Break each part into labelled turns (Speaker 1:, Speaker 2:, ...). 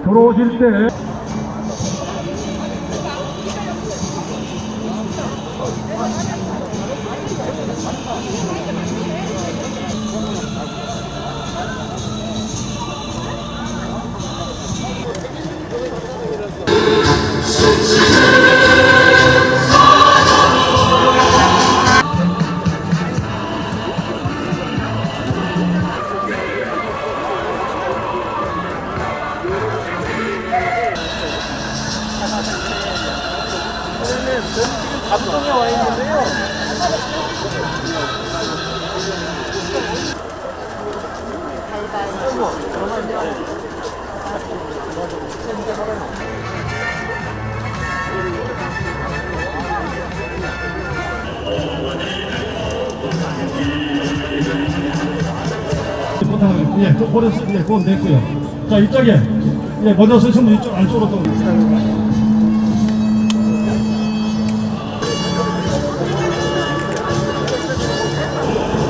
Speaker 1: 들어오실 때
Speaker 2: 감동에 와 있는데요.
Speaker 1: 예, 좀 버렸어요. 예, 그건 됐고요. 자, 이쪽에 예, 먼저 쓰신 분 이쪽 안쪽으로 좀.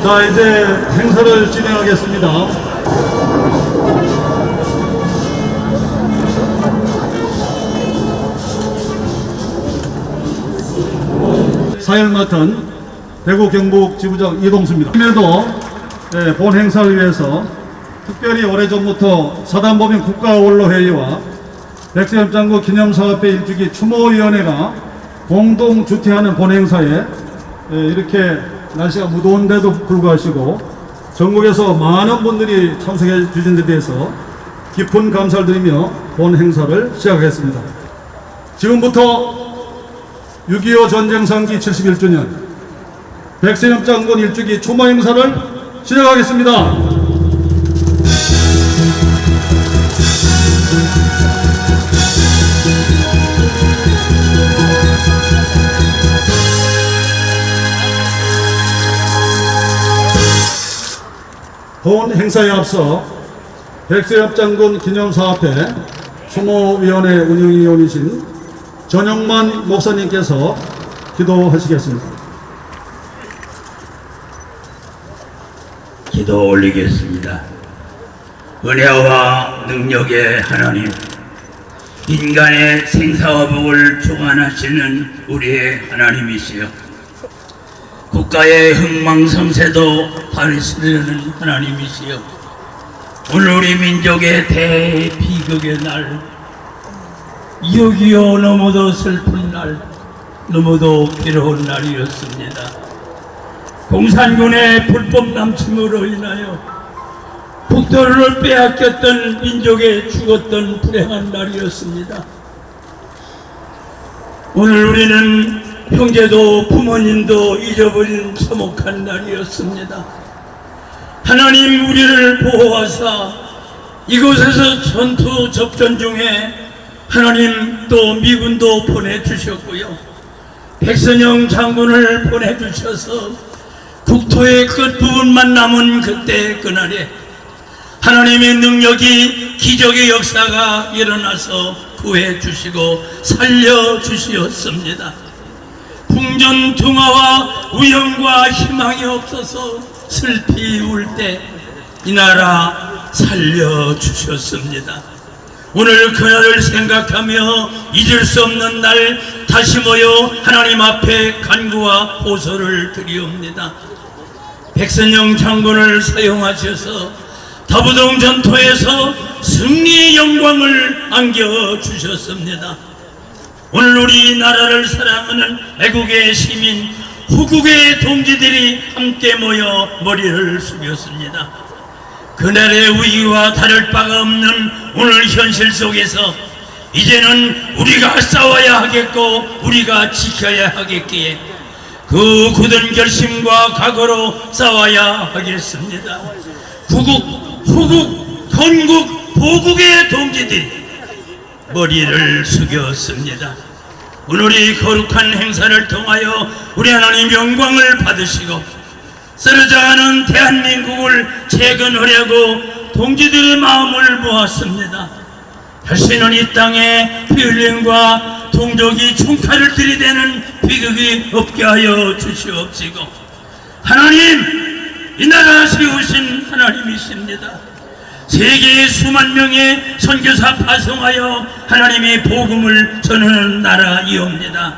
Speaker 1: 자, 이제 행사를 진행하겠습니다. 사회를 맡은 대구 경북 지부장 이동수입니다. 오늘도 본 행사를 위해서 특별히 오래전부터 사단법인 국가원로회의와 백세협장구 기념사업회 일주기 추모위원회가 공동 주최하는 본 행사에 이렇게 날씨가 무더운데도 불구하고 전국에서 많은 분들이 참석해 주신 데 대해서 깊은 감사를 드리며 본 행사를 시작하겠습니다. 지금부터 6.25 전쟁상기 71주년 백세협 장군 일주기 추모 행사를 시작하겠습니다. 본 행사에 앞서 백세협 장군 기념사업회 추모위원회 운영위원이신 전영만 목사님께서 기도하시겠습니다.
Speaker 3: 기도 올리겠습니다. 은혜와 능력의 하나님, 인간의 생사화복을 주관하시는 우리의 하나님이시여, 국가의 흥망성쇠도 다스리는 하나님이시여, 오늘 우리 민족의 대비극의 날, 6.25 너무도 슬픈 날, 너무도 괴로운 날이었습니다. 공산군의 불법 남침으로 인하여 북도를 빼앗겼던 민족에 죽었던 불행한 날이었습니다. 오늘 우리는 형제도 부모님도 잊어버린 참혹한 날이었습니다. 하나님, 우리를 보호하사 이곳에서 전투 접전 중에 하나님 또 미군도 보내주셨고요, 백선영 장군을 보내주셔서 국토의 끝부분만 남은 그때 그날에 하나님의 능력이, 기적의 역사가 일어나서 구해주시고 살려주시었습니다. 풍전등화와 우영과 희망이 없어서 슬피 울 때 이 나라 살려주셨습니다. 오늘 그날을 생각하며 잊을 수 없는 날 다시 모여 하나님 앞에 간구와 호소를 드리옵니다. 백선영 장군을 사용하셔서 다부동 전투에서 승리의 영광을 안겨주셨습니다. 오늘 우리 나라를 사랑하는 애국의 시민, 호국의 동지들이 함께 모여 머리를 숙였습니다. 그날의 위기와 다를 바가 없는 오늘 현실 속에서 이제는 우리가 싸워야 하겠고 우리가 지켜야 하겠기에 그 굳은 결심과 각오로 싸워야 하겠습니다. 구국, 후국, 건국, 보국의 동지들이 머리를 숙였습니다. 오늘 이 거룩한 행사를 통하여 우리 하나님 영광을 받으시고 쓰러져가는 대한민국을 재건하려고 동지들의 마음을 모았습니다. 다시는 이 땅에 피 흘림과 동족이 총칼을 들이대는 비극이 없게 하여 주시옵시고, 하나님, 이 나라 세우신 하나님이십니다. 세계의 수만 명의 선교사 파송하여 하나님의 복음을 전하는 나라이옵니다.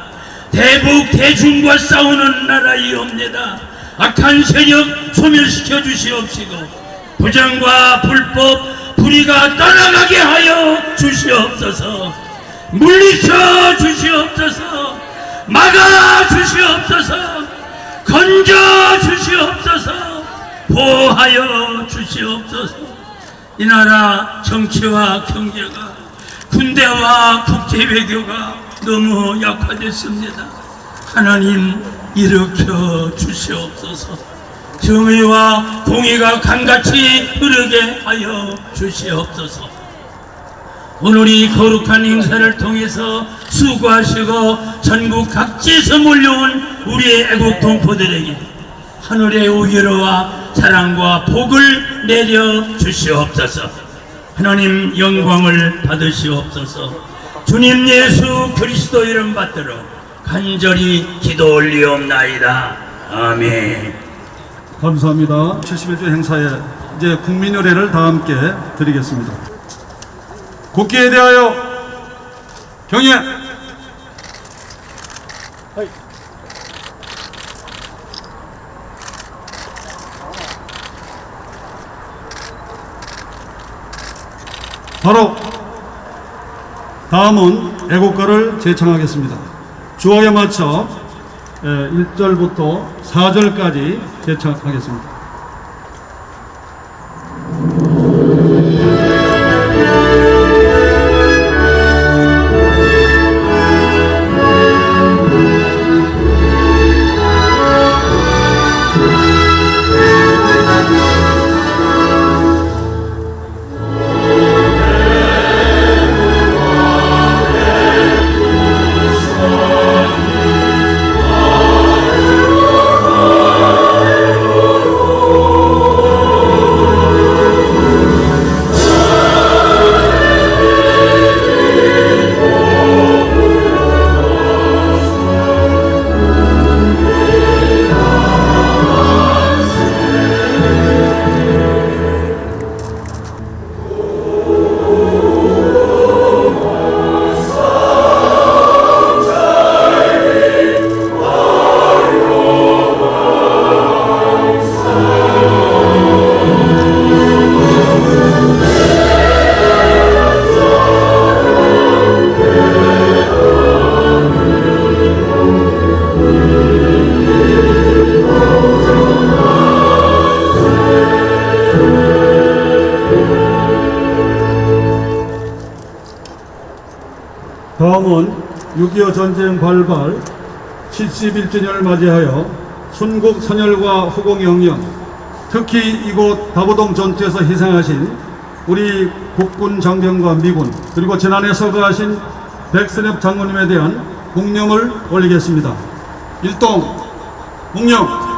Speaker 3: 대북 대중과 싸우는 나라이옵니다. 악한 세력 소멸시켜 주시옵시고 부정과 불법 불의가 떠나가게 하여 주시옵소서. 물리쳐 주시옵소서. 막아 주시옵소서. 건져 주시옵소서. 보호하여 주시옵소서. 이 나라 정치와 경제가 군대와 국제외교가 너무 약화됐습니다. 하나님 일으켜 주시옵소서. 정의와 공의가 강같이 흐르게 하여 주시옵소서. 오늘 이 거룩한 행사를 통해서 수고하시고 전국 각지에서 몰려온 우리의 애국 동포들에게 하늘의 우유로와 사랑과 복을 내려 주시옵소서. 하나님 영광을 받으시옵소서. 주님 예수 그리스도 이름 받들어 간절히 기도 올리옵나이다. 아멘.
Speaker 1: 감사합니다. 71주 행사에 이제 국민의례를 다 함께 드리겠습니다. 국기에 대하여 경례. 바로 다음은 애국가를 제창하겠습니다. 주어에 맞춰 1절부터 4절까지 제창하겠습니다. 다음은 6.25 전쟁 발발 71주년을 맞이하여 순국 선열과 후공영령, 특히 이곳 다보동 전투에서 희생하신 우리 국군 장병과 미군, 그리고 지난해 서거하신 백선엽 장군님에 대한 공령을 올리겠습니다. 일동 공령.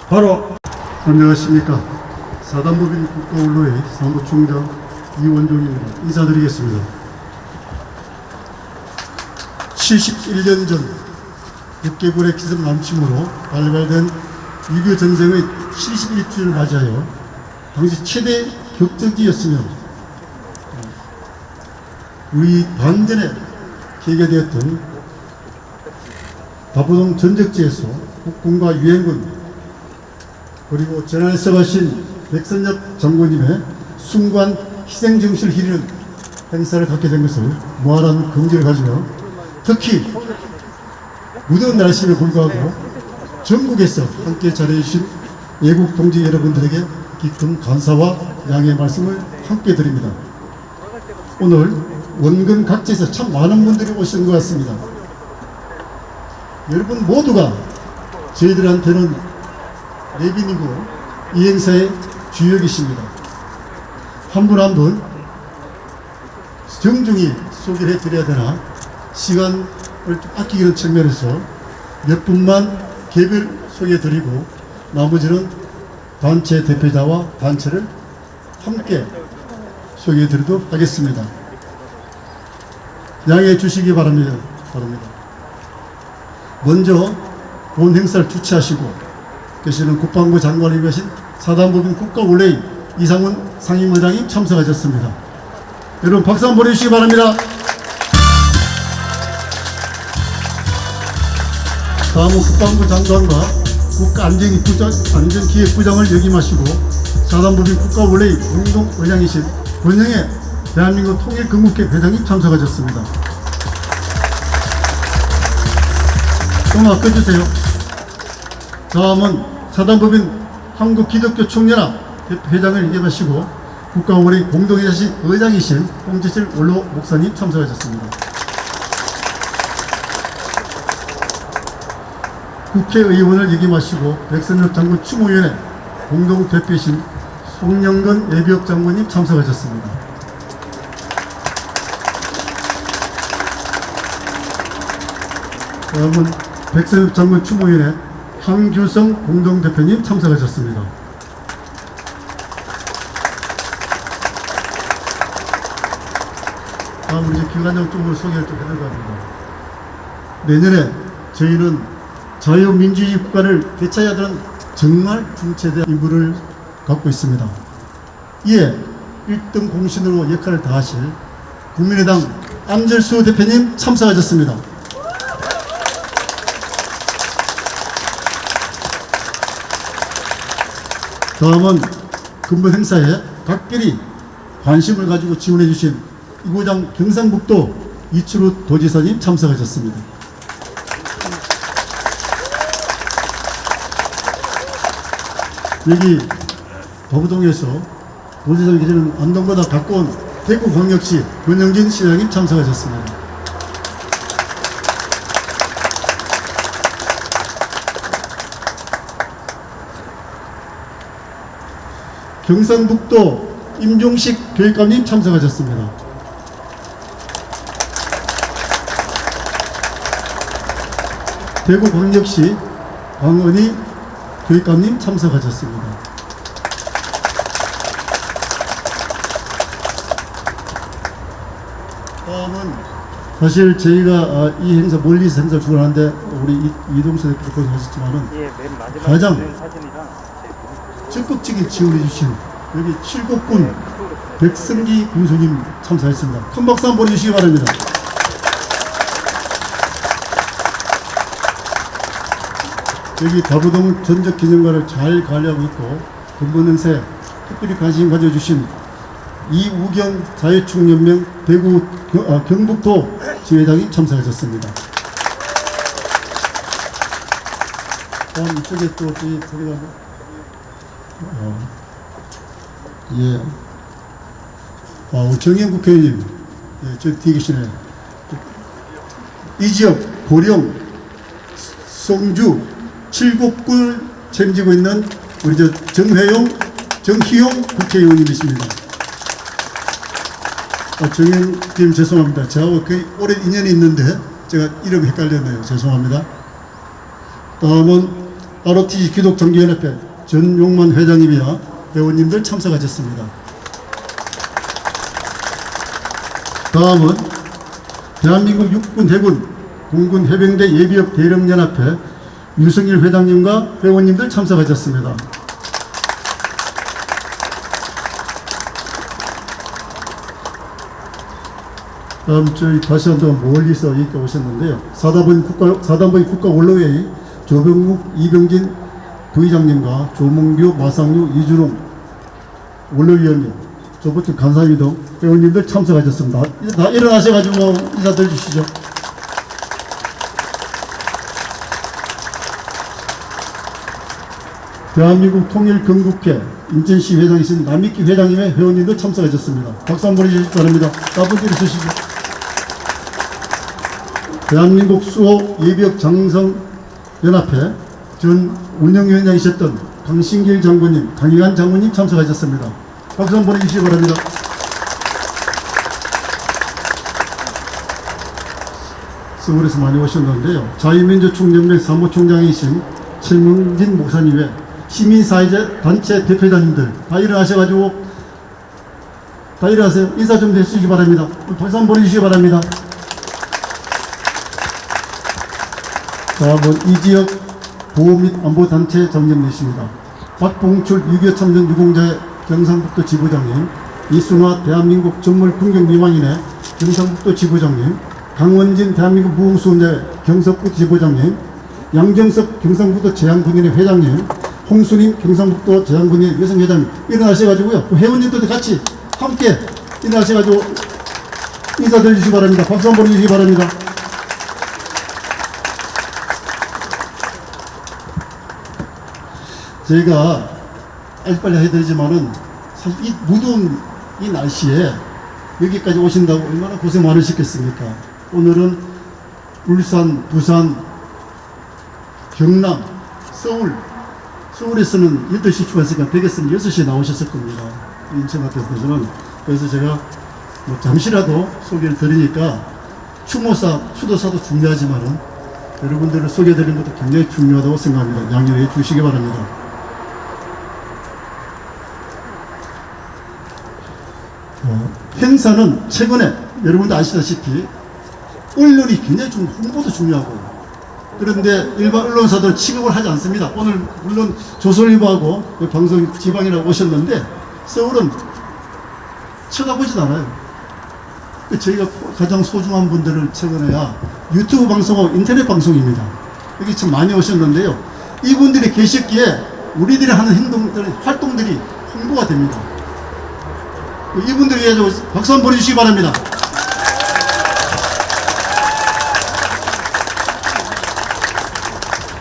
Speaker 1: 바로 안녕하십니까. 사단법인 국가원로회 사무총장 이원종입니다. 인사드리겠습니다. 71년 전 육개군의 기습 남침으로 발발된 6.25 전쟁의 71주년을 맞이하여 당시 최대 격전지였으며 우리 반전에 개개되었던 다보동 전적지에서 국군과 유엔군 그리고 전환에 써가신 백선엽 장군님의 숭고한 희생정신을 기리는 행사를 갖게 된 것을 무한한 긍지를 가지며 특히 무더운 날씨에 불구하고 전국에서 함께 잘해주신 애국 동지 여러분들에게 깊은 감사와 양해의 말씀을 함께 드립니다. 오늘 원근 각지에서 참 많은 분들이 오신 것 같습니다. 여러분 모두가 저희들한테는 내빈이고 이 행사의 주역이십니다. 한 분 한 분 정중히 소개를 해드려야 되나 시간을 좀 아끼는 측면에서 몇 분만 개별 소개해드리고 나머지는 단체 대표자와 단체를 함께 소개해드리도록 하겠습니다. 양해해 주시기 바랍니다. 먼저 본 행사를 주최하시고 계시는 국방부 장관이 계신 사단법인 국가원래위 이상훈 상임의장이 참석하셨습니다. 여러분 박수 한번 보내주시기 바랍니다. 다음은 국방부 장관과 국가안전기획부장을 역임하시고 사단법인 국가원래위 공동의장이신 권영애 대한민국 통일건국회 회장이 참석하셨습니다. 좀 아껴주세요. 다음은 사단법인 한국기독교총연합 회장을 역임하시고 국가원래위 공동의장이신 홍지실 원로 목사님 참석하셨습니다. 국회의원을 역임하시고 백선엽 장군 추모위원회 공동대표이신 송영건 예비역 장관님 참석하셨습니다. 다음은 백선엽 장군 추모위원회 황규성 공동대표님 참석하셨습니다. 다음은 이제 기관장 쪽으로 소개를 좀 해드리려 합니다. 내년에 저희는 자유민주주의 국가를 되찾아야 되는 정말 중체대한 임무를 갖고 있습니다. 이에 1등 공신으로 역할을 다하실 국민의당 안철수 대표님 참석하셨습니다. 다음은 근무 행사에 각별히 관심을 가지고 지원해 주신 이구장 경상북도 이철우 도지사님 참석하셨습니다. 여기 도부동에서 도지사님 계시는 안동보다 가까운 대구광역시 권영진 시장님 참석하셨습니다. 경상북도 임종식 교육감님 참석하셨습니다. 대구광역시 광은희 교육감님 참석하셨습니다. 다음은 사실 저희가 이 행사 멀리서 행사를 주관하는데 우리 이동수 대표도 고생하셨지만은 가장 적극적인 지원해 주신 여기 칠곡군 백승기 군수님 참석했습니다. 큰 박수 한번 보내주시기 바랍니다. 여기 다부동 전적기념관을 잘 관리하고 있고 근본 행사에 특별히 관심 가져주신 이우경 자유축연맹 대구 경북도 지회장이 참석하셨습니다. 다음 이쪽에 또 저희가 정현 국회의원님, 저 뒤에 계시네요. 이 지역 고령, 송주, 칠곡군을 책임지고 있는 우리 정희용 국회의원님이십니다. 정현님 죄송합니다. 저하고 거의 오랜 인연이 있는데 제가 이름 헷갈렸네요. 죄송합니다. 다음은 ROTC 기독정교연합회 전용만 회장님이야 회원님들 참석하셨습니다. 다음은 대한민국 육군 해군 공군 해병대 예비역 대령연합회 유승일 회장님과 회원님들 참석하셨습니다. 다음 저희 다시 한번 멀리서 이렇게 오셨는데요. 사단법인 국가원로회의 조병국 이병진 부의장님과 조몽규 마상유 이준홍 원로위원님 조부터 간사위 등 회원님들 참석하셨습니다. 다 일어나셔가지고 인사드려 주시죠. 대한민국 통일건국회 인천시 회장이신 남익기 회장님의 회원님들 참석하셨습니다. 박수 한번 보내주시기 바랍니다. 나분들이 서시죠. 대한민국 수호 예비역 장성연합회 전 운영위원장이셨던 강신길 장군님, 강희관 장군님 참석하셨습니다. 박수 한번 보내주시기 바랍니다. 서울에서 많이 오셨는데요. 자유민주총연맹 사무총장이신 최명진 목사님 외 시민사회제 단체 대표자님들 다 일어나셔가지고 다 일어나세요. 인사 좀 해주시기 바랍니다. 박수 한번 보내주시기 바랍니다. 다음은 이 지역 보호 및 안보 단체 장님이십니다. 박봉출 6.25 참전 유공자의 경상북도 지부장님, 이순화 대한민국 전물 군경 미망인의 경상북도 지부장님, 강원진 대한민국 무흥수원대 경상북도 지부장님, 양정석 경상북도 제양군인의 회장님, 홍수님 경상북도 제양군인의 여성회장님 일어나셔가지고요. 회원님들도 같이 함께 일어나셔가지고 인사드려 주시기 바랍니다. 박수 한번 보내주시기 바랍니다. 저희가 빨리빨리 해드리지만은 사실 이 무더운 이 날씨에 여기까지 오신다고 얼마나 고생 많으셨겠습니까? 오늘은 울산, 부산, 경남, 서울에서는 8시 출발했으니까 댁에서는 6시에 나오셨을 겁니다. 인천 같은 데서는. 그래서 제가 뭐 잠시라도 소개를 드리니까 추도사도 중요하지만은 여러분들을 소개해드리는 것도 굉장히 중요하다고 생각합니다. 양해해 주시기 바랍니다. 행사는 최근에 여러분도 아시다시피 언론이 굉장히 좀 홍보도 중요하고 그런데 일반 언론사들 취급을 하지 않습니다. 오늘 물론 조선일보하고 방송 지방이라고 오셨는데 서울은 쳐다보지도 않아요. 저희가 가장 소중한 분들을 최근에야 유튜브 방송하고 인터넷 방송입니다. 여기 참 많이 오셨는데요. 이분들이 계셨기에 우리들이 하는 활동들이 홍보가 됩니다. 이분들 위해 박수 한번 보내주시기 바랍니다.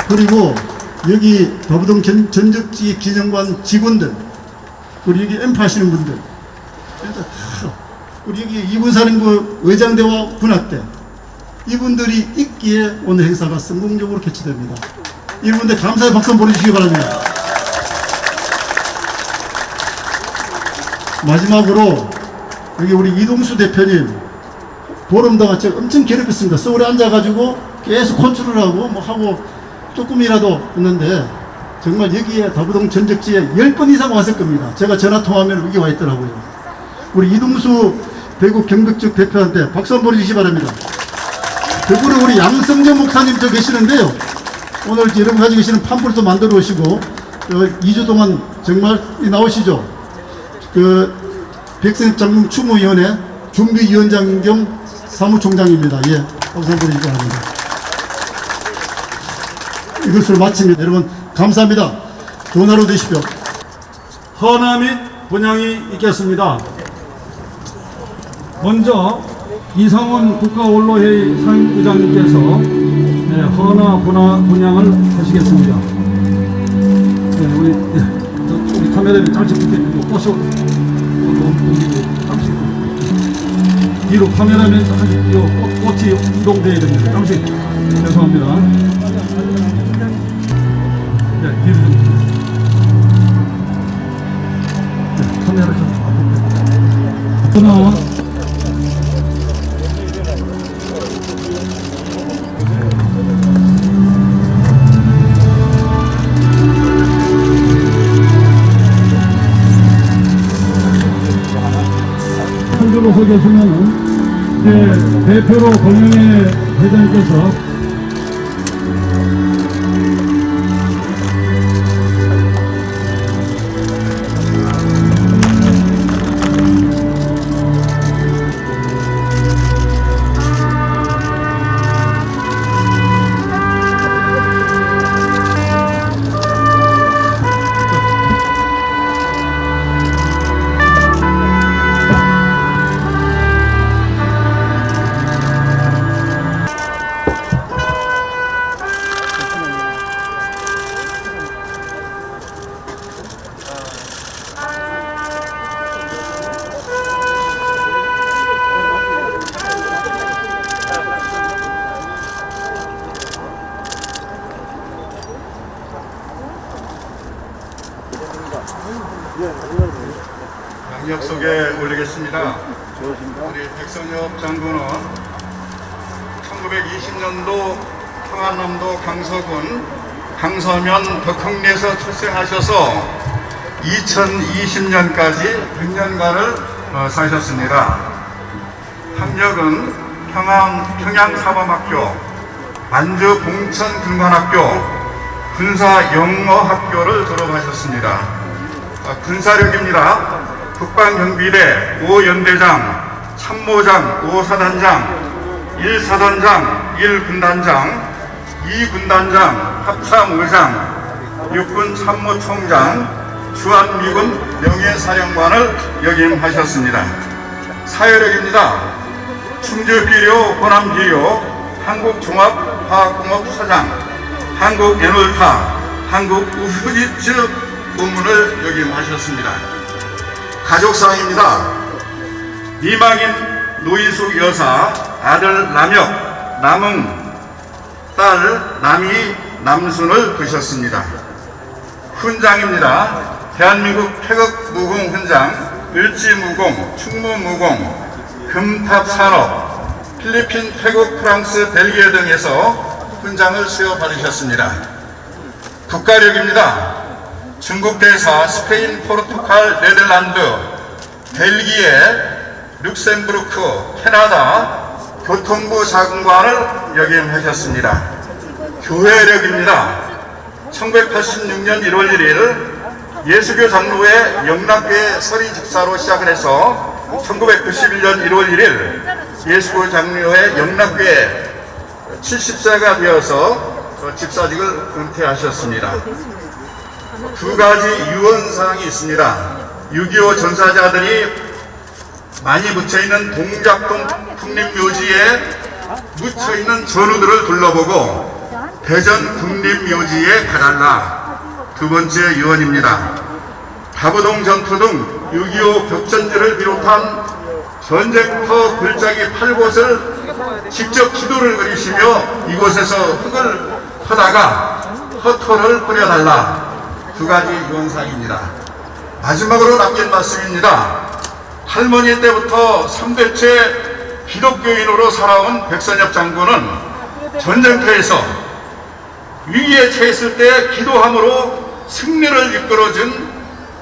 Speaker 1: 그리고 여기 더부동 전적지 기념관 직원들, 그리고 여기 엠파 하시는 분들, 그리고 여기 이군사령부 의장대와 군악대, 이분들이 있기에 오늘 행사가 성공적으로 개최됩니다. 이분들 감사의 박수 한번 보내주시기 바랍니다. 마지막으로 여기 우리 이동수 대표님 보름동안 제가 엄청 괴롭혔습니다. 서울에 앉아가지고 계속 컨트롤하고 뭐 하고 조금이라도 했는데 정말 여기에 더부동 전적지에 10번 이상 왔을 겁니다. 제가 전화통화하면 여기 와 있더라고요. 우리 이동수 대구 경북 대표한테 박수 한번 보내주시기 바랍니다. 그리고 우리 양성재 목사님 저 계시는데요. 오늘 여러분 가지고 계시는 팜플도 만들어 오시고 2주 동안 정말 나오시죠. 백선엽 장군 추모위원회 준비위원장 겸 사무총장입니다. 예, 박수 한번 보내주시기 바랍니다. 이것을 마칩니다. 여러분 감사합니다. 좋은 하루 되십시오.
Speaker 2: 헌화 및 분양이 있겠습니다. 먼저 이상원 국가원로회의 상임의장님께서 헌화 분양을 하시겠습니다. 우리 카메라맨 잠시 꽃이 잠시 뒤로 카메라맨 꽃이 이동돼야 됩니다. 잠시 죄송합니다. 네, 뒤로 좀. 네, 카메라 좀 앞으로. 하나. 한줄로 서 계시면 대표로 권영애 회장님께서
Speaker 1: 하겠습니다. 우리 백선엽 장군은 1920년도 평안남도 강서군 강서면 덕흥리에서 출생하셔서 2020년까지 6년간을 사셨습니다. 학력은 평양사범학교, 만주봉천군관학교, 군사영어학교를 졸업하셨습니다. 군사력입니다. 국방경비대 5연대장, 참모장 5사단장, 1사단장, 1군단장, 2군단장, 합참의장, 육군 참모총장, 주한미군 명예사령관을 역임하셨습니다. 사회력입니다. 충주비료, 호남비료, 한국종합화학공업사장, 한국에놀파, 한국우후지츠 고문을 역임하셨습니다. 가족사항입니다. 미망인 노이숙 여사, 아들 남혁, 남흥, 딸 남희, 남순을 두셨습니다. 훈장입니다. 대한민국 태극무공 훈장, 을지무공, 충무무공, 금탑산업, 필리핀, 태국, 프랑스, 벨기에 등에서 훈장을 수여받으셨습니다. 국가력입니다. 중국 대사, 스페인, 포르투갈, 네덜란드, 벨기에, 룩셈부르크, 캐나다 교통부 장관을 역임하셨습니다. 교회력입니다. 1986년 1월 1일 예수교 장로회 영락교회 서리 집사로 시작을 해서 1991년 1월 1일 예수교 장로회 영락교회 70세가 되어서 집사직을 은퇴하셨습니다. 두 가지 유언사항이 있습니다. 6.25 전사자들이 많이 묻혀있는 동작동 국립묘지에 묻혀있는 전우들을 둘러보고 대전 국립묘지에 가달라. 두 번째 유언입니다. 다부동 전투 등 6.25 벽전지를 비롯한 전쟁터 골짜기 8곳을 직접 기도를 그리시며 이곳에서 흙을 퍼다가 허토를 뿌려달라. 두 가지 유언사항입니다. 마지막으로 남긴 말씀입니다. 할머니 때부터 3대째 기독교인으로 살아온 백선엽 장군은 전쟁터에서 위기에 처했을 때 기도함으로 승리를 이끌어준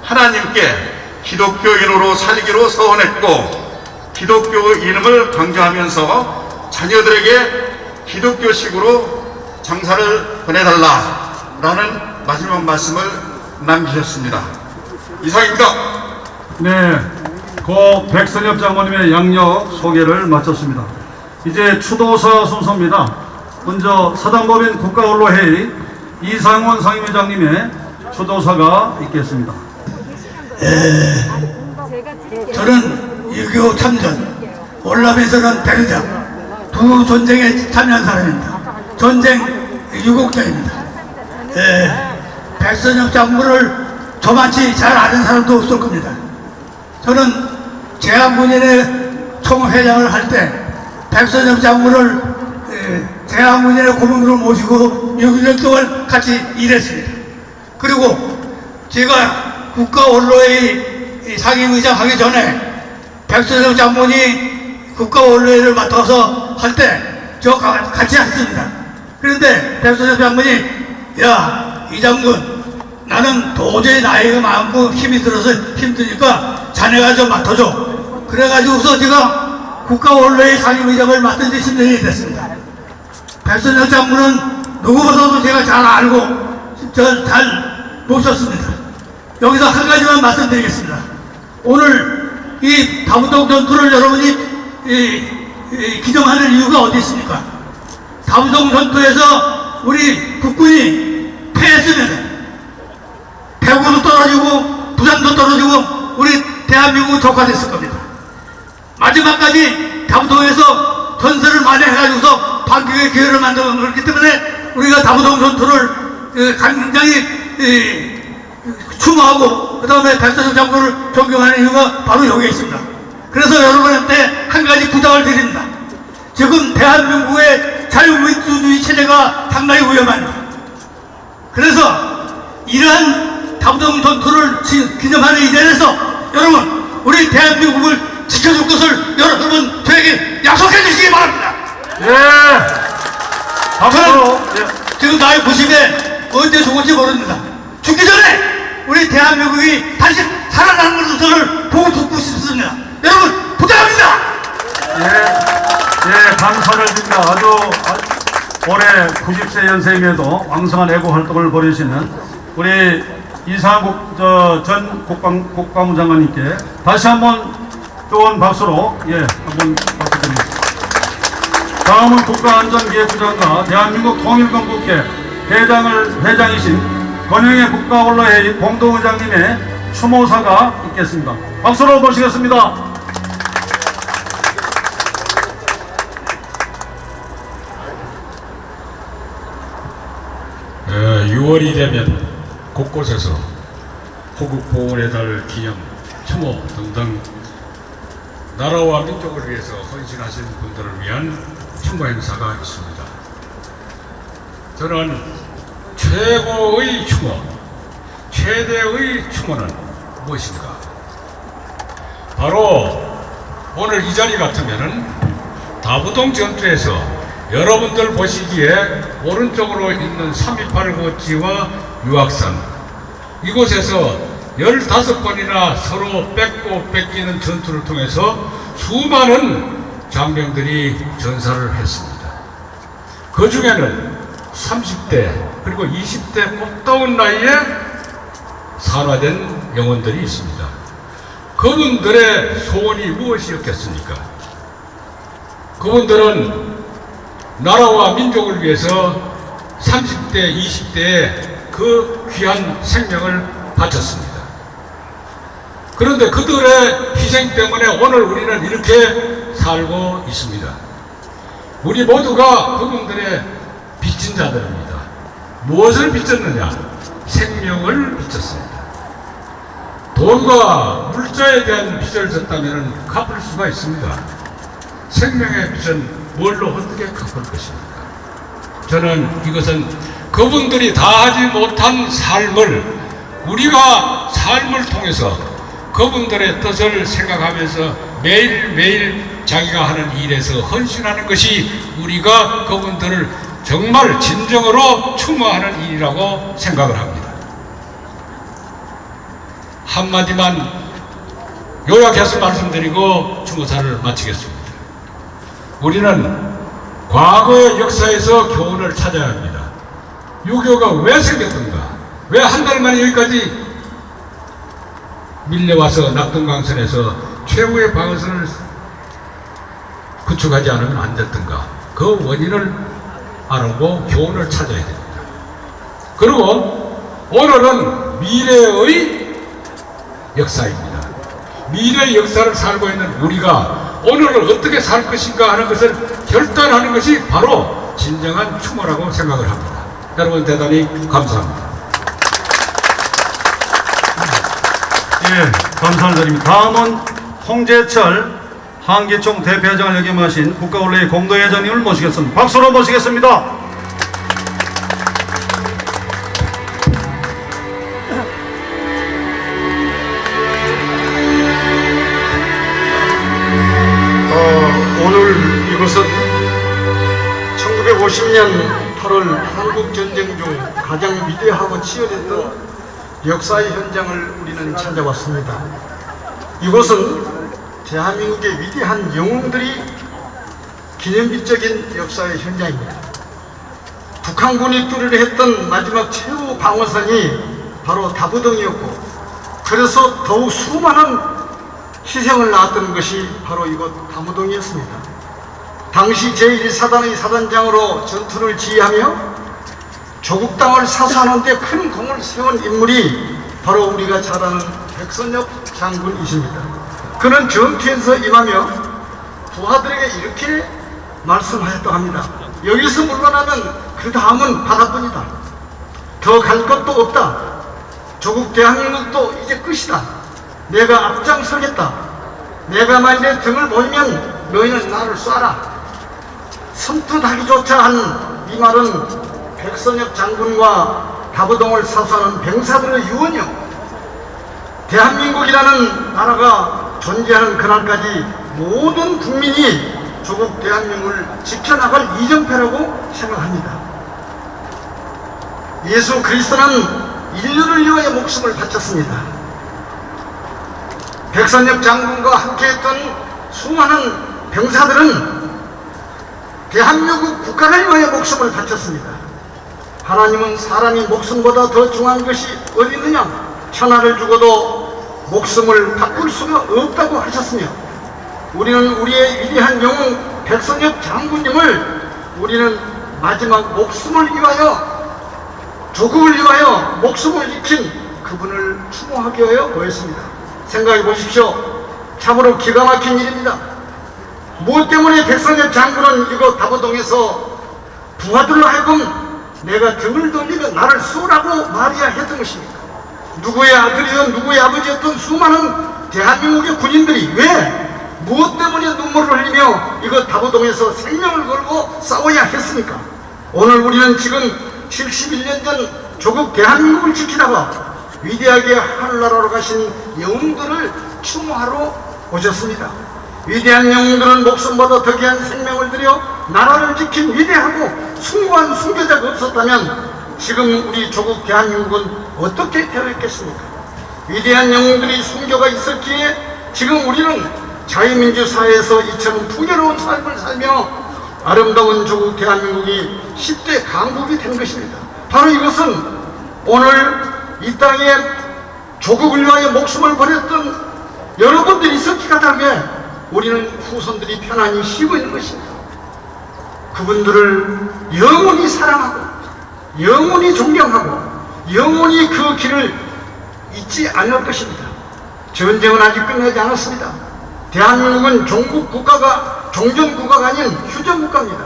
Speaker 1: 하나님께 기독교인으로 살기로 서원했고 기독교 이름을 강조하면서 자녀들에게 기독교식으로 장사를 보내달라라는 마지막 말씀을 남기셨습니다. 이상입니다.
Speaker 2: 네, 고 백선엽 장모님의 양력 소개를 마쳤습니다. 이제 추도사 순서입니다. 먼저 사단법인 국가언론회의 이상원 상임회장님의 추도사가 있겠습니다.
Speaker 4: 저는 6.25 참전, 월남에서는 대대장, 두 전쟁에 참여한 사람입니다. 전쟁 유곡자입니다. 백선엽 장군을 저만치 잘 아는 사람도 없을 겁니다. 저는 제한군인의 총회장을 할 때 백선엽 장군을 제한군인의 고문으로 모시고 6년 동안 같이 일했습니다. 그리고 제가 국가언론회의 상임의장 하기 전에 백선엽 장군이 국가언론회의를 맡아서 할 때 저 같이 했습니다. 그런데 백선엽 장군이 야, 이 장군 나는 도저히 나이가 많고 힘이 들어서 힘드니까 자네가 좀 맡아줘. 그래가지고서 제가 국가언론회의 상임의장을 맡은 지 10년이 됐습니다. 백선엽 장군은 누구보다도 제가 잘 알고 잘 모셨습니다. 여기서 한 가지만 말씀드리겠습니다. 오늘 이 다부동 전투를 여러분이 기념하는 이유가 어디 있습니까? 다부동 전투에서 우리 국군이 패했으면 대구도 떨어지고 부산도 떨어지고 우리 대한민국은 적화됐을 겁니다. 마지막까지 다부동에서 전설을 만회해가지고서 반격의 기회를 만들었기 때문에 우리가 다부동 전투를 굉장히 추모하고 그 다음에 백선엽 장군을 존경하는 이유가 바로 여기에 있습니다. 그래서 여러분한테 한 가지 부탁을 드립니다. 지금 대한민국의 자유민주주의 체제가 상당히 위험합니다. 그래서 이러한 다부동 전투를 기념하는 이 자리에서 여러분 우리 대한민국을 지켜줄 것을 여러분 저에게 약속해 주시기 바랍니다.
Speaker 2: 예. 박수로. 예.
Speaker 4: 지금 나이 90에 언제 죽을지 모릅니다. 죽기 전에 우리 대한민국이 다시 살아나는 것을 보고 듣고 싶습니다. 여러분 부탁합니다.
Speaker 2: 예, 감사를 드립니다. 아주 올해 90세 연세임에도 왕성한 애국 활동을 벌이시는 우리 이상국 전 국방부 장관님께 다시 한번 뜨거운 박수로 한번 박수드립니다. 다음은 국가안전기획부 장과 대한민국 통일건국회 회장이신 권영애 국가언론회의 공동의장님의 추모사가 있겠습니다. 박수로 모시겠습니다.
Speaker 5: 6월이 되면 곳곳에서 호국 보훈의 달 기념, 추모 등등 나라와 민족을 위해서 헌신하신 분들을 위한 추모 행사가 있습니다. 저는 최고의 추모, 최대의 추모는 무엇인가? 바로 오늘 이 자리 같으면은 다부동 전투에서 여러분들 보시기에 오른쪽으로 있는 328 고지와 유학산 이곳에서 15번이나 서로 뺏고 뺏기는 전투를 통해서 수많은 장병들이 전사를 했습니다. 그 중에는 30대 그리고 20대 꽃다운 나이에 산화된 영혼들이 있습니다. 그분들의 소원이 무엇이었겠습니까? 그분들은 나라와 민족을 위해서 30대, 20대에 그 귀한 생명을 바쳤습니다. 그런데 그들의 희생 때문에 오늘 우리는 이렇게 살고 있습니다. 우리 모두가 그분들의 빚진 자들입니다. 무엇을 빚졌느냐? 생명을 빚졌습니다. 돈과 물자에 대한 빚을 졌다면 갚을 수가 있습니다. 생명의 빚은 뭘로 어떻게 갚을 것입니까? 저는 이것은 그분들이 다 하지 못한 삶을 우리가 삶을 통해서 그분들의 뜻을 생각하면서 매일매일 자기가 하는 일에서 헌신하는 것이 우리가 그분들을 정말 진정으로 추모하는 일이라고 생각을 합니다. 한마디만 요약해서 말씀드리고 추모사를 마치겠습니다. 우리는 과거의 역사에서 교훈을 찾아야 합니다. 6.25가 왜 생겼던가? 왜 한 달 만에 여기까지 밀려와서 낙동강선에서 최후의 방어선을 구축하지 않으면 안 됐던가? 그 원인을 알고 교훈을 찾아야 됩니다. 그리고 오늘은 미래의 역사입니다. 미래의 역사를 살고 있는 우리가 오늘을 어떻게 살 것인가 하는 것을 결단하는 것이 바로 진정한 추모라고 생각을 합니다. 여러분 대단히 감사합니다.
Speaker 2: 예, 감사를 드립니다. 다음은 홍재철 한기총 대표회장을 역임하신 국가원로회 공동회장님을 모시겠습니다. 박수로 모시겠습니다.
Speaker 6: 오늘 이것은 1950년 8월 한국전쟁 중 가장 위대하고 치열했던 역사의 현장을 우리는 찾아왔습니다. 이곳은 대한민국의 위대한 영웅들이 기념비적인 역사의 현장입니다. 북한군이 뚫으려 했던 마지막 최후 방어선이 바로 다부동이었고, 그래서 더욱 수많은 희생을 낳았던 것이 바로 이곳 다무동이었습니다. 당시 제1사단의 사단장으로 전투를 지휘하며 조국 땅을 사수하는 데 큰 공을 세운 인물이 바로 우리가 잘 아는 백선엽 장군이십니다. 그는 전투에서 임하며 부하들에게 이렇게 말씀하였다고 합니다. 여기서 물러나면 그 다음은 바다뿐이다. 더 갈 것도 없다. 조국 대한민국도 이제 끝이다. 내가 앞장서겠다. 내가 만일에 등을 보이면 너희는 나를 쏴라. 섬뜩하기조차 한 이 말은 백선엽 장군과 다부동을 사수하는 병사들의 유언이요, 대한민국이라는 나라가 존재하는 그날까지 모든 국민이 조국 대한민국을 지켜나갈 이정표라고 생각합니다. 예수 그리스도는 인류를 위하여 목숨을 바쳤습니다. 백선엽 장군과 함께했던 수많은 병사들은 대한민국 국가를 위하여 목숨을 바쳤습니다. 하나님은 사람이 목숨보다 더 중요한 것이 어디 있느냐? 천하를 주고도 목숨을 바꿀 수가 없다고 하셨으며, 우리는 우리의 위대한 영웅 백선엽 장군님을 우리는 마지막 목숨을 위하여, 조국을 위하여 목숨을 지킨 그분을 추모하기 위하여 모였습니다. 생각해 보십시오. 참으로 기가 막힌 일입니다. 무엇 때문에 백선엽 장군은 이곳 다보동에서 부하들로 하여금 내가 등을 돌리며 나를 쏘라고 말해야 했던 것입니까? 누구의 아들이든 누구의 아버지였든 수많은 대한민국의 군인들이 왜 무엇 때문에 눈물을 흘리며 이거 다보동에서 생명을 걸고 싸워야 했습니까? 오늘 우리는 지금 71년 전 조국 대한민국을 지키다가 위대하게 하늘나라로 가신 영웅들을 추모하러 오셨습니다. 위대한 영웅들은 목숨보다 더 귀한 생명을 들여 나라를 지킨 위대하고 숭고한 순교자가 없었다면 지금 우리 조국 대한민국은 어떻게 되어 있겠습니까? 위대한 영웅들이 순교가 있었기에 지금 우리는 자유민주 사회에서 이처럼 풍요로운 삶을 살며 아름다운 조국 대한민국이 10대 강국이 된 것입니다. 바로 이것은 오늘 이 땅에 조국을 위하여 목숨을 버렸던 여러분들이 있었기가 다르게 우리는 후손들이 편안히 쉬고 있는 것입니다. 그분들을 영원히 사랑하고 영원히 존경하고 영원히 그 길을 잊지 않을 것입니다. 전쟁은 아직 끝나지 않았습니다. 대한민국은 종전국가가 아닌 휴전국가입니다.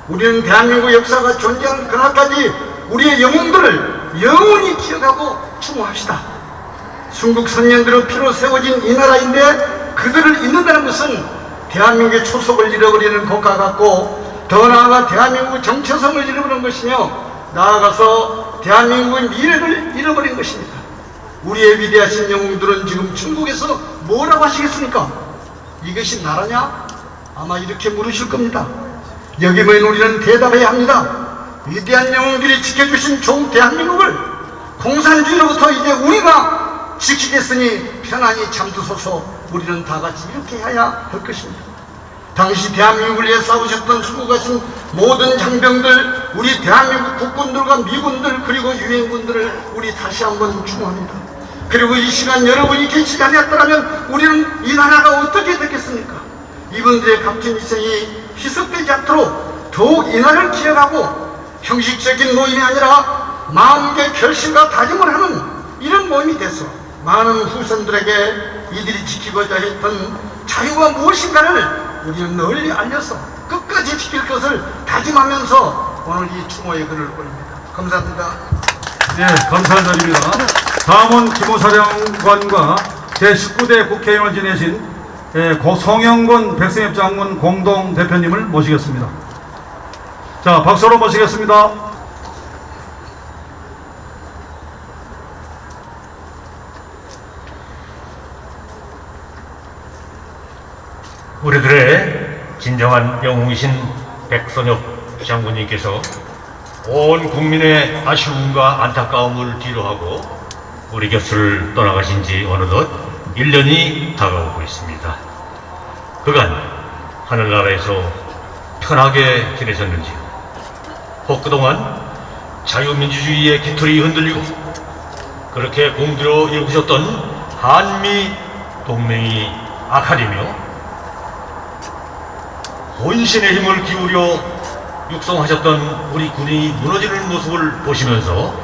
Speaker 6: 우리는 대한민국 역사가 존재하는 그날까지 우리의 영웅들을 영원히 기억하고 추모합시다. 순국 선녀들의 피로 세워진 이 나라인데 그들을 잊는다는 것은 대한민국의 초석을 잃어버리는 것과 같고, 더 나아가 대한민국의 정체성을 잃어버린 것이며 나아가서 대한민국의 미래를 잃어버린 것입니다. 우리의 위대하신 영웅들은 지금 중국에서 뭐라고 하시겠습니까? 이것이 나라냐? 아마 이렇게 물으실 겁니다. 여기면 우리는 대답해야 합니다. 위대한 영웅들이 지켜주신 조국 대한민국을 공산주의로부터 이제 우리가 지키겠으니 편안히 잠드소서. 우리는 다 같이 이렇게 해야 할 것입니다. 당시 대한민국을 위해 싸우셨던 수고하신 모든 장병들, 우리 대한민국 국군들과 미군들 그리고 유엔군들을 우리 다시 한번 추모합니다. 그리고 이 시간 여러분이 계시지 않았더라면 우리는 이 나라가 어떻게 됐겠습니까? 이분들의 값진 희생이 희석되지 않도록 더욱 이 나라를 기억하고 형식적인 모임이 아니라 마음의 결심과 다짐을 하는 이런 모임이 돼서 많은 후손들에게 이들이 지키고자 했던 자유가 무엇인가를 우리는 널리 알려서 끝까지 지킬 것을 다짐하면서 오늘 이 추모의 글을 올립니다. 감사합니다.
Speaker 2: 네, 감사드립니다. 다음은 기무사령관과 제19대 국회의원을 지내신 성영곤 백선엽 장군 공동대표님을 모시겠습니다. 자, 박수로 모시겠습니다.
Speaker 7: 우리들의 진정한 영웅이신 백선엽 장군님께서 온 국민의 아쉬움과 안타까움을 뒤로하고 우리 곁을 떠나가신 지 어느덧 1년이 다가오고 있습니다. 그간 하늘나라에서 편하게 지내셨는지, 혹 그동안 자유민주주의의 깃털이 흔들리고 그렇게 공들여 일구셨던 한미 동맹이 악화되며 혼신의 힘을 기울여 육성하셨던 우리 군이 무너지는 모습을 보시면서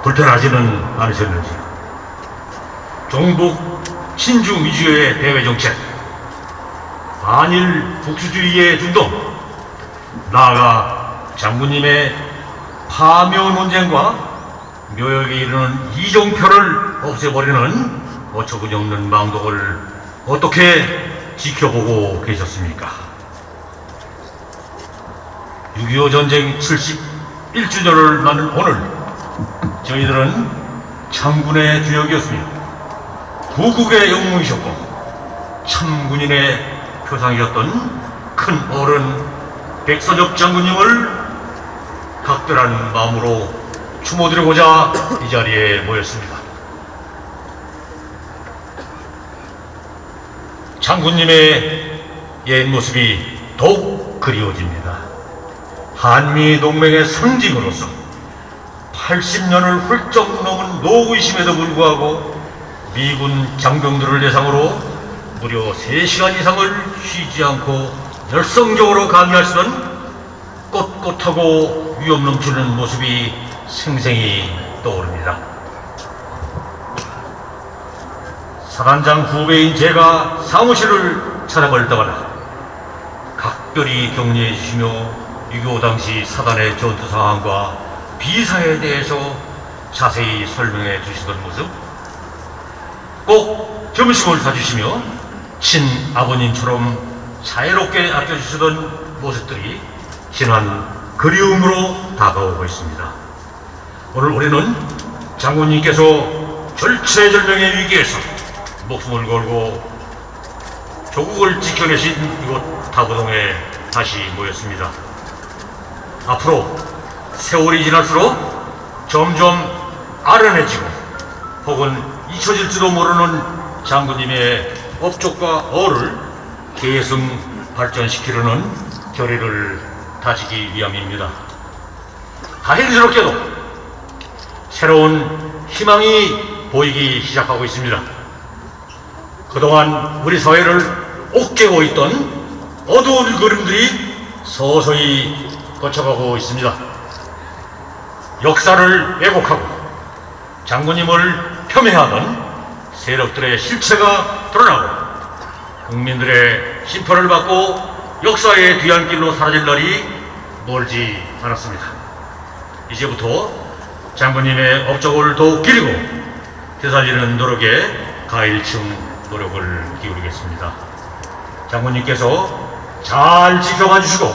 Speaker 7: 불편하지는 않으셨는지, 종북 신주 위주의 대외 정책, 반일 국수주의의 중동, 나아가 장군님의 파묘 논쟁과 묘역에 이르는 이종표를 없애버리는 어처구니없는 망독을 어떻게 지켜보고 계셨습니까? 6.25 전쟁 71주년을 맞는 오늘, 저희들은 장군의 주역이었으며 구국의 영웅이셨고 참군인의 표상이었던 큰 어른 백선엽 장군님을 각별한 마음으로 추모드리고자 이 자리에 모였습니다. 장군님의 옛 모습이 더욱 그리워집니다. 한미 동맹의 상징으로서 80년을 훌쩍 넘은 노구이심에도 불구하고 미군 장병들을 대상으로 무려 3시간 이상을 쉬지 않고 열성적으로 강의하시던 꼿꼿하고 위험 넘치는 모습이 생생히 떠오릅니다. 사단장 후배인 제가 사무실을 찾아갈 때마다 각별히 격려해 주시며 6.25 당시 사단의 전투 상황과 비사에 대해서 자세히 설명해 주시던 모습, 꼭 점심을 사주시며 친아버님처럼 자유롭게 아껴주시던 모습들이 진한 그리움으로 다가오고 있습니다. 오늘 우리는 장군님께서 절체절명의 위기에서 목숨을 걸고 조국을 지켜내신 이곳 다부동에 다시 모였습니다. 앞으로 세월이 지날수록 점점 아련해지고 혹은 잊혀질지도 모르는 장군님의 업적과 어를 계승 발전시키려는 결의를 다지기 위함입니다. 다행스럽게도 새로운 희망이 보이기 시작하고 있습니다. 그동안 우리 사회를 옥죄고 있던 어두운 그림들이 서서히 거쳐가고 있습니다. 역사를 왜곡하고 장군님을 폄훼하던 세력들의 실체가 드러나고 국민들의 심판을 받고 역사의 뒤안길로 사라질 날이 멀지 않았습니다. 이제부터 장군님의 업적을 더욱 기리고 되살리는 노력에 가일층 노력을 기울이겠습니다. 장군님께서 잘 지켜봐 주시고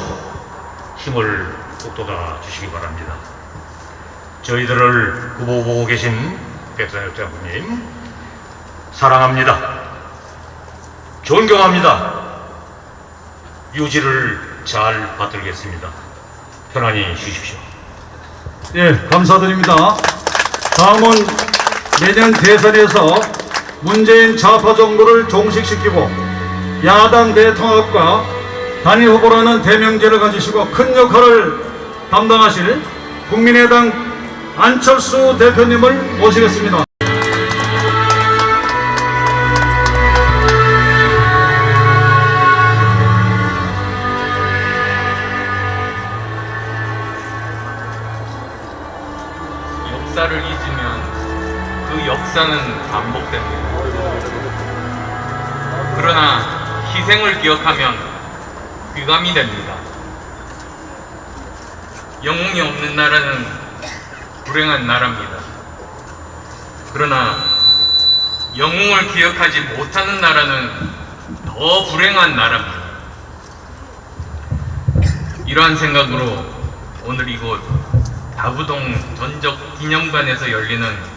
Speaker 7: 힘을 북돋아 주시기 바랍니다. 저희들을 후보보고 계신 백선엽 장군님 사랑합니다. 존경합니다. 유지를 잘 받들겠습니다. 편안히 쉬십시오.
Speaker 2: 예, 감사드립니다. 다음은 내년 대선에서 문재인 좌파 정부를 종식시키고 야당 대통합과 단일 후보라는 대명제를 가지시고 큰 역할을 담당하실 국민의당 안철수 대표님을 모시겠습니다.
Speaker 8: 역사를 잊으면 그 역사는 반복됩니다. 그러나 희생을 기억하면 귀감이 됩니다. 영웅이 없는 나라는 불행한 나라입니다. 그러나 영웅을 기억하지 못하는 나라는 더 불행한 나라입니다. 이러한 생각으로 오늘 이곳 다부동 전적 기념관에서 열리는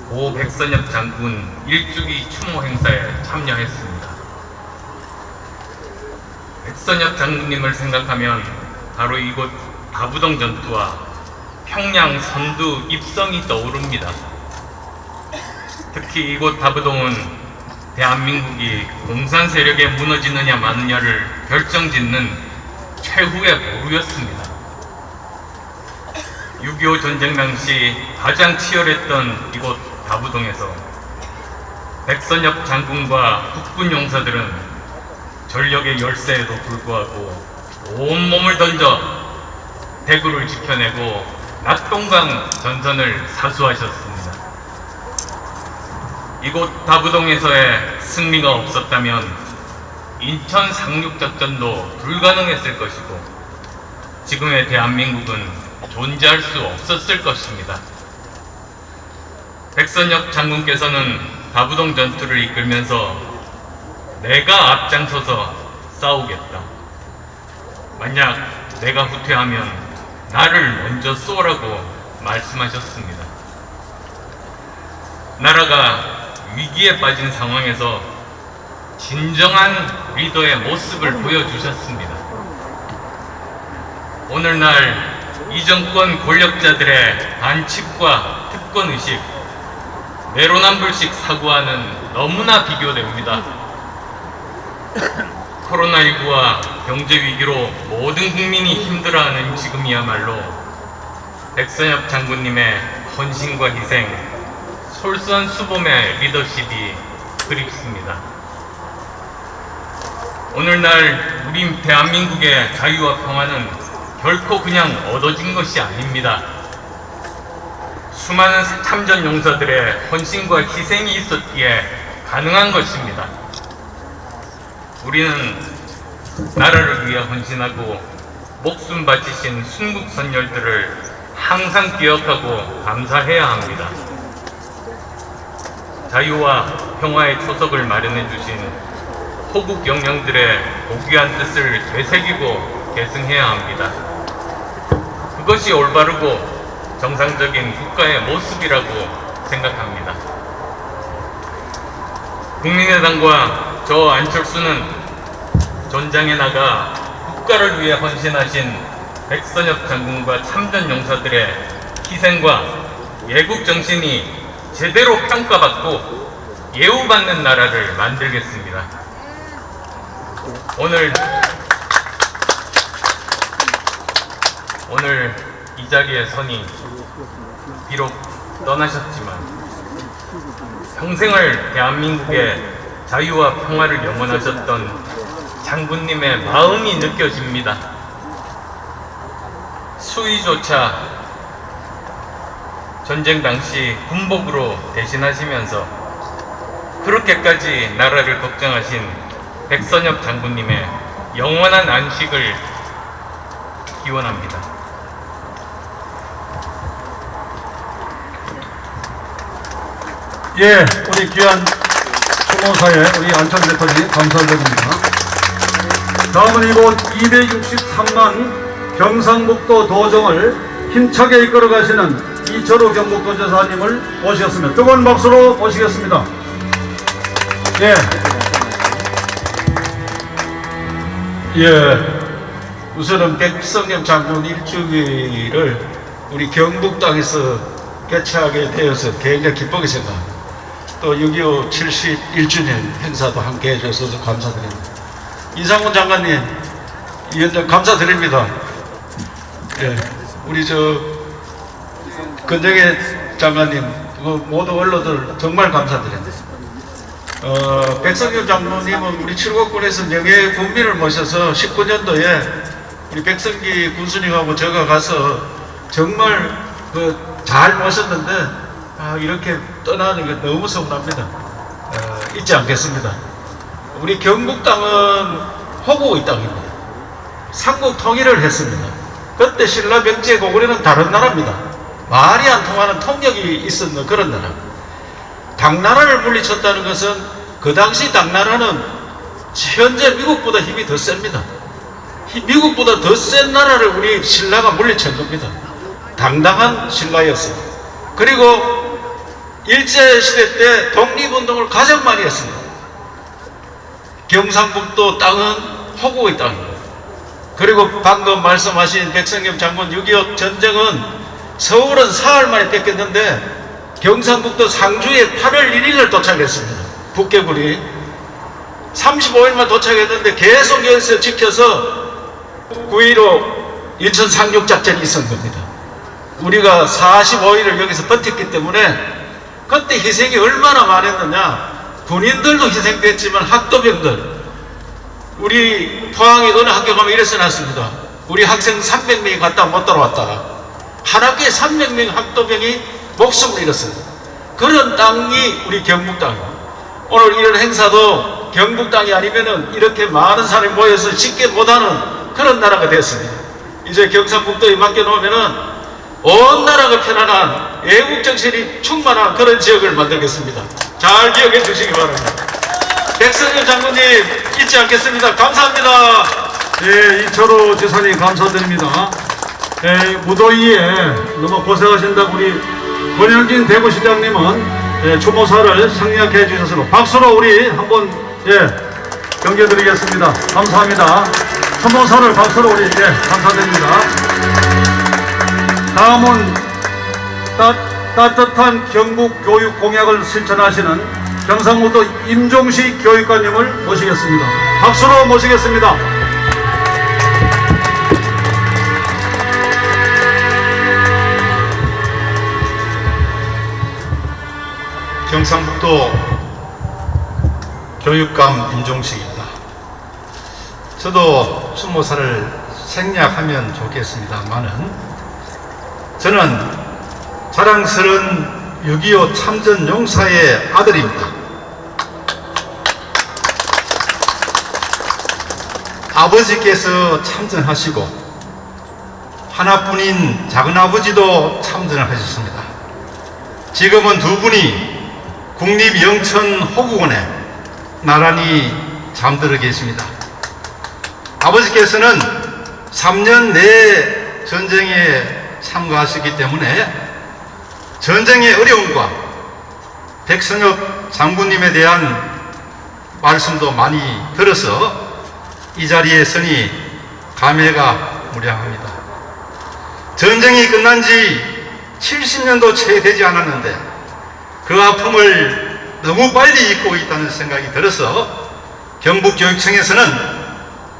Speaker 8: 고 백선엽 장군 일주기 추모 행사에 참여했습니다. 백선엽 장군님을 생각하면 바로 이곳 다부동 전투와 평양 선두 입성이 떠오릅니다. 특히 이곳 다부동은 대한민국이 공산 세력에 무너지느냐 마느냐를 결정짓는 최후의 보루였습니다. 6.25 전쟁 당시 가장 치열했던 이곳 다부동에서 백선엽 장군과 국군 용사들은 전력의 열세에도 불구하고 온몸을 던져 대구를 지켜내고 낙동강 전선을 사수하셨습니다. 이곳 다부동에서의 승리가 없었다면 인천 상륙작전도 불가능했을 것이고 지금의 대한민국은 존재할 수 없었을 것입니다. 백선엽 장군께서는 다부동 전투를 이끌면서 내가 앞장서서 싸우겠다. 만약 내가 후퇴하면 나를 먼저 쏘라고 말씀하셨습니다. 나라가 위기에 빠진 상황에서 진정한 리더의 모습을 보여주셨습니다. 오늘날 이 정권 권력자들의 반칙과 특권의식, 내로남불식 사고와는 너무나 비교됩니다. 코로나19와 경제위기로 모든 국민이 힘들어하는 지금이야말로 백선엽 장군님의 헌신과 희생, 솔선수범의 리더십이 그립습니다. 오늘날 우리 대한민국의 자유와 평화는 결코 그냥 얻어진 것이 아닙니다. 수많은 참전 용사들의 헌신과 희생이 있었기에 가능한 것입니다. 우리는 나라를 위해 헌신하고 목숨 바치신 순국 선열들을 항상 기억하고 감사해야 합니다. 자유와 평화의 초석을 마련해 주신 호국 영령들의 고귀한 뜻을 되새기고 계승해야 합니다. 그것이 올바르고 정상적인 국가의 모습이라고 생각합니다. 국민의당과 저 안철수는 전장에 나가 국가를 위해 헌신하신 백선엽 장군과 참전 용사들의 희생과 애국 정신이 제대로 평가받고 예우받는 나라를 만들겠습니다. 오늘 이 자리에 서니 비록 떠나셨지만 평생을 대한민국의 자유와 평화를 영원하셨던 장군님의 마음이 느껴집니다. 수의조차 전쟁 당시 군복으로 대신하시면서 그렇게까지 나라를 걱정하신 백선엽 장군님의 영원한 안식을 기원합니다.
Speaker 2: 예, 우리 귀한 추모사에 우리 안철 대표님 감사드립니다. 다음은 이곳 263만 경상북도 도정을 힘차게 이끌어 가시는 이철우 경북도지사님을 모시겠습니다. 뜨거운 박수로 모시겠습니다.
Speaker 9: 우선은 백선엽 장군 일주기를 우리 경북당에서 개최하게 되어서 굉장히 기쁘게 생각합니다. 또 6.25 71주년 행사도 함께 해주셔서 감사드립니다. 이상훈 장관님, 위원장 감사드립니다. 우리 권정혜 장관님, 모두 언론들 정말 감사드립니다. 백선엽 장군님은 우리 칠곡군에서 명예 군민을 모셔서 19년도에 우리 백성기 군수님하고 제가 가서 정말 잘 모셨는데 이렇게 떠나는 게 너무 서운합니다. 잊지 않겠습니다. 우리 경북당은 호국의 땅입니다. 삼국 통일을 했습니다. 그때 신라 병제 고구려는 다른 나라입니다. 말이 안 통하는 통역이 있었는 그런 나라. 당나라를 물리쳤다는 것은 그 당시 당나라는 현재 미국보다 힘이 더 셉니다. 미국보다 더 센 나라를 우리 신라가 물리친 겁니다. 당당한 신라였습니다. 그리고 일제시대 때 독립운동을 가장 많이 했습니다. 경상북도 땅은 호국의 땅입니다. 그리고 방금 말씀하신 백선엽 장군 6.25 전쟁은 서울은 사흘 만에 뺏겼는데 경상북도 상주에 8월 1일을 도착했습니다. 북개군이 35일만 도착했는데 계속 여기서 지켜서 9.15 인천 상륙작전이 있었던 겁니다. 우리가 45일을 여기서 버텼기 때문에 그때 희생이 얼마나 많았느냐. 군인들도 희생됐지만 학도병들, 우리 포항에 어느 학교 가면 이래서 났습니다. 우리 학생 300명이 갔다 못 돌아왔다. 한 학교에 300명 학도병이 목숨을 잃었어요. 그런 땅이 우리 경북땅이에요. 오늘 이런 행사도 경북땅이 아니면은 이렇게 많은 사람이 모여서 쉽게 못하는 그런 나라가 됐습니다. 이제 경상북도에 맡겨놓으면은 온 나라가 편안한 애국정신이 충만한 그런 지역을 만들겠습니다. 잘 기억해 주시기 바랍니다. 백선엽 장군님 잊지 않겠습니다. 감사합니다.
Speaker 2: 이철우 지사님 감사드립니다. 무더위에 너무 고생하신다고 우리 권영진 대구시장님은 추모사를 생략해 주셔서 박수로 우리 한번 경제드리겠습니다. 감사합니다. 선봉사를 박수로 우리 감사드립니다. 다음은 따뜻한 경북 교육 공약을 실천하시는 경상북도 임종식 교육관님을 모시겠습니다. 박수로 모시겠습니다.
Speaker 10: 경상북도 교육감 임종식입니다. 저도 추모사를 생략하면 좋겠습니다만은 저는 자랑스러운 6.25 참전 용사의 아들입니다. 아버지께서 참전하시고 하나뿐인 작은아버지도 참전을 하셨습니다. 지금은 두 분이 국립영천호국원에 나란히 잠들어 계십니다. 아버지께서는 3년 내에 전쟁에 참가하셨기 때문에 전쟁의 어려움과 백선엽 장군님에 대한 말씀도 많이 들어서 이 자리에 서니 감회가 무량합니다. 전쟁이 끝난 지 70년도 채 되지 않았는데 그 아픔을 너무 빨리 잊고 있다는 생각이 들어서 경북교육청에서는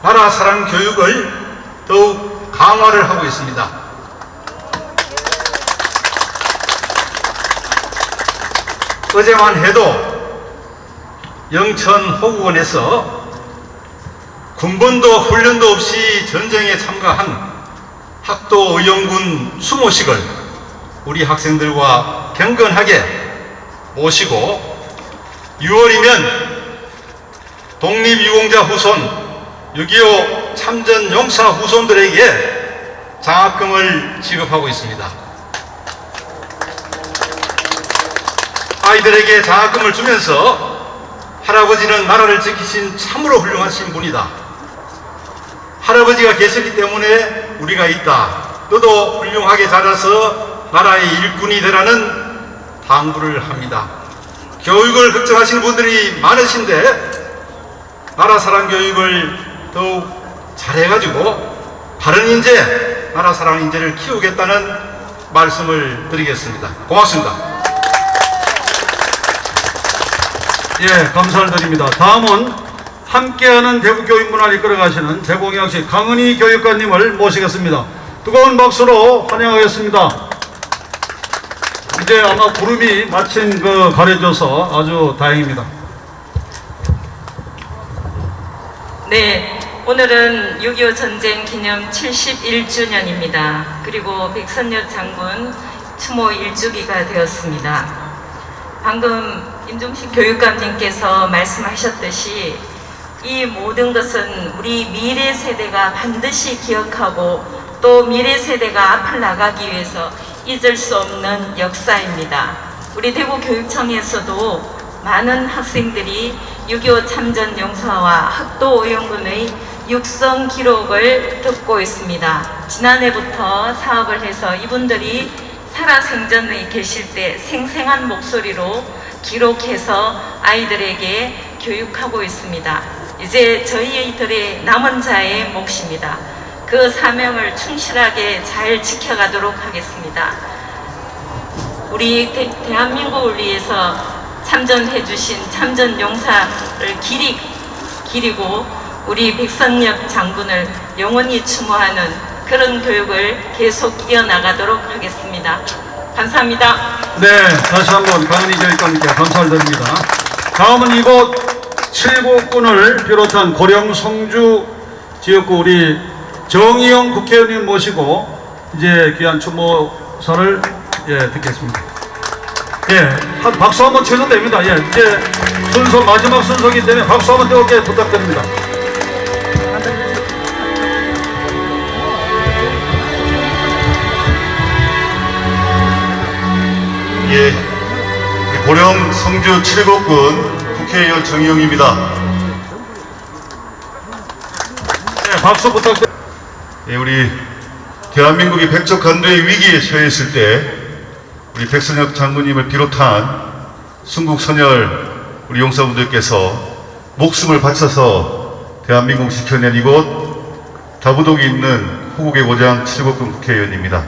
Speaker 10: 나라 사랑 교육을 더욱 강화를 하고 있습니다. 어제만 해도 영천호국원에서 군번도 훈련도 없이 전쟁에 참가한 학도의용군 수모식을 우리 학생들과 경건하게 모시고 6월이면 독립유공자 후손 6.25 참전 용사 후손들에게 장학금을 지급하고 있습니다. 아이들에게 장학금을 주면서 할아버지는 나라를 지키신 참으로 훌륭하신 분이다. 할아버지가 계셨기 때문에 우리가 있다. 너도 훌륭하게 자라서 나라의 일꾼이 되라는 당부를 합니다. 교육을 걱정하시는 분들이 많으신데 나라 사랑 교육을 더욱 잘해가지고 바른 인재, 나라 사랑 인재를 키우겠다는 말씀을 드리겠습니다. 고맙습니다.
Speaker 2: 예, 감사를 드립니다. 다음은 함께하는 대구 교육 문화를 이끌어가시는 대구경시 강은희 교육관님을 모시겠습니다. 뜨거운 박수로 환영하겠습니다. 이제 아마 구름이 마침 가려져서 아주 다행입니다.
Speaker 11: 네, 오늘은 6.25 전쟁 기념 71주년입니다. 그리고 백선엽 장군 추모 1주기가 되었습니다. 방금 임종식 교육감님께서 말씀하셨듯이 이 모든 것은 우리 미래 세대가 반드시 기억하고 또 미래 세대가 앞을 나가기 위해서 잊을 수 없는 역사입니다. 우리 대구교육청에서도 많은 학생들이 6.25 참전 용사와 학도의용군의 육성 기록을 듣고 있습니다. 지난해부터 사업을 해서 이분들이 살아생전에 계실 때 생생한 목소리로 기록해서 아이들에게 교육하고 있습니다. 이제 저희들의 남은 자의 몫입니다. 그 사명을 충실하게 잘 지켜가도록 하겠습니다. 우리 대한민국을 위해서 참전해 주신 참전 용사를 기리고 우리 백선엽 장군을 영원히 추모하는 그런 교육을 계속 이어나가도록 하겠습니다. 감사합니다.
Speaker 2: 네, 다시 한번 강은희 교육감님께 감사를 드립니다. 다음은 이곳 칠곡군을 비롯한 고령 성주 지역구 우리 정의용 국회의원님 모시고 이제 귀한 추모사를 듣겠습니다. 박수 한번 쳐도 됩니다. 이제 순서 마지막 순서이기 때문에 박수 한번 뜨겁게 부탁드립니다.
Speaker 10: 고령 성주 칠곡군 국회의원 정의용입니다.
Speaker 2: 박수 부탁드립니다.
Speaker 10: 우리 대한민국이 백적 간도의 위기에 처했을 때 우리 백선엽 장군님을 비롯한 순국 선열 우리 용사분들께서
Speaker 12: 목숨을 바쳐서 대한민국 지켜낸 이곳 다부동에 있는 호국의 고장 칠곡군 국회의원입니다.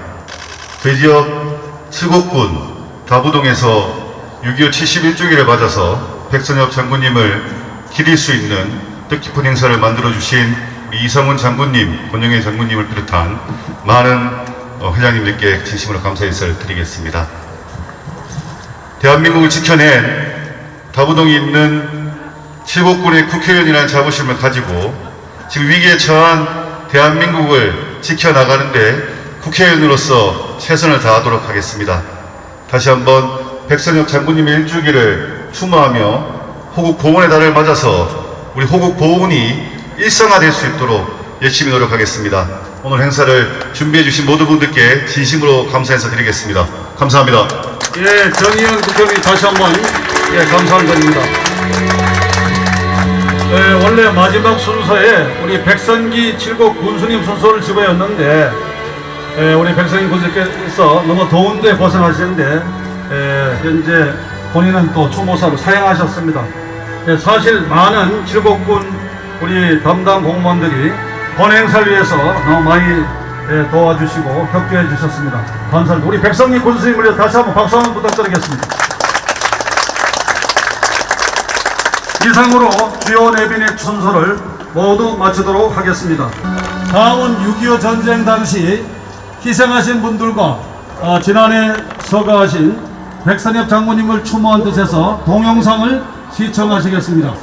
Speaker 12: 저희 지역 칠곡군 다부동에서 6.25 71주기를 맞아서 백선엽 장군님을 기릴 수 있는 뜻깊은 행사를 만들어주신 이상훈 장군님, 권영애 장군님을 비롯한 많은 회장님들께 진심으로 감사 인사를 드리겠습니다. 대한민국을 지켜낸 다부동에 있는 칠곡군의 국회의원이라는 자부심을 가지고 지금 위기에 처한 대한민국을 지켜나가는데 국회의원으로서 최선을 다하도록 하겠습니다. 다시 한번 백선엽 장군님의 일주기를 추모하며 호국 보훈의 달을 맞아서 우리 호국 보훈이 일상화될 수 있도록 열심히 노력하겠습니다. 오늘 행사를 준비해 주신 모든 분들께 진심으로 감사 인사 드리겠습니다. 감사합니다.
Speaker 2: 예, 정의원 국회의원님 다시 한번 감사드립니다. 원래 마지막 순서에 우리 백선기 칠곡 군수님 순서를 집어였는데 우리 백선기 군수님께서 너무 더운데 고생하시는데 현재 본인은 또 추모사로 사양하셨습니다. 사실 많은 칠곡군 우리 담당 공무원들이 본 행사를 위해서 너무 많이 도와주시고 협조해 주셨습니다. 감사합니다. 우리 백선기 군수님을 다시 한번 박수 한번 부탁드리겠습니다. 이상으로 주요 내빈의 순서를 모두 마치도록 하겠습니다. 다음은 6.25 전쟁 당시 희생하신 분들과 지난해 서거하신 백선엽 장군님을 추모한 뜻에서 동영상을 시청하시겠습니다.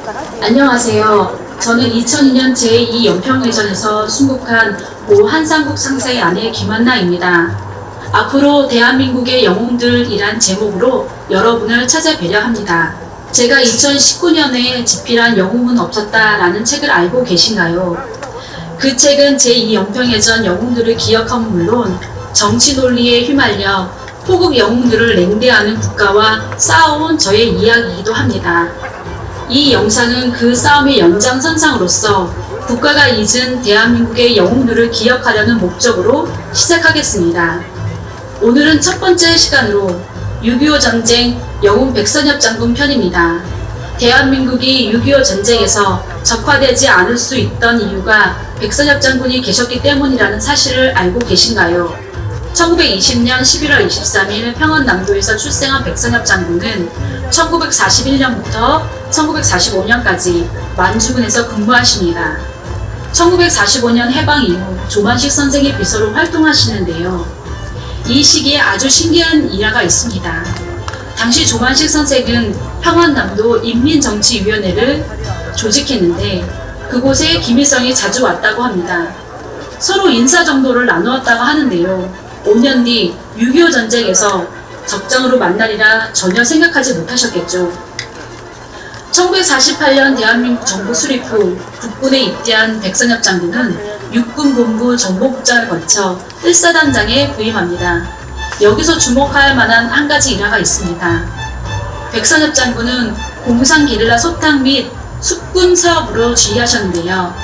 Speaker 13: 안녕하세요. 저는 2002년 제2 연평해전에서 순국한 고 한상국 상사의 아내 김한나입니다. 앞으로 대한민국의 영웅들이란 제목으로 여러분을 찾아뵈려 합니다. 제가 2019년에 집필한 영웅은 없었다라는 책을 알고 계신가요? 그 책은 제2 연평해전 영웅들을 기억함은 물론 정치 논리에 휘말려 호국 영웅들을 냉대하는 국가와 싸워온 저의 이야기이기도 합니다. 이 영상은 그 싸움의 연장선상으로서 국가가 잊은 대한민국의 영웅들을 기억하려는 목적으로 시작하겠습니다. 오늘은 첫 번째 시간으로 6.25 전쟁 영웅 백선엽 장군 편입니다. 대한민국이 6.25 전쟁에서 적화되지 않을 수 있던 이유가 백선엽 장군이 계셨기 때문이라는 사실을 알고 계신가요? 1920년 11월 23일 평안남도에서 출생한 백선엽 장군은 1941년부터 1945년까지 만주군에서 근무하십니다. 1945년 해방 이후 조만식 선생의 비서로 활동하시는데요. 이 시기에 아주 신기한 일화가 있습니다. 당시 조만식 선생은 평안남도 인민정치위원회를 조직했는데 그곳에 김일성이 자주 왔다고 합니다. 서로 인사 정도를 나누었다고 하는데요. 5년 뒤 6.25 전쟁에서 적장으로 만나리라 전혀 생각하지 못하셨겠죠. 1948년 대한민국 정부 수립 후 국군에 입대한 백선엽 장군은 육군본부 정보국장을 거쳐 1사단장에 부임합니다. 여기서 주목할 만한 한 가지 일화가 있습니다. 백선엽 장군은 공상 게릴라 소탕 및 숙군 사업으로 지휘하셨는데요.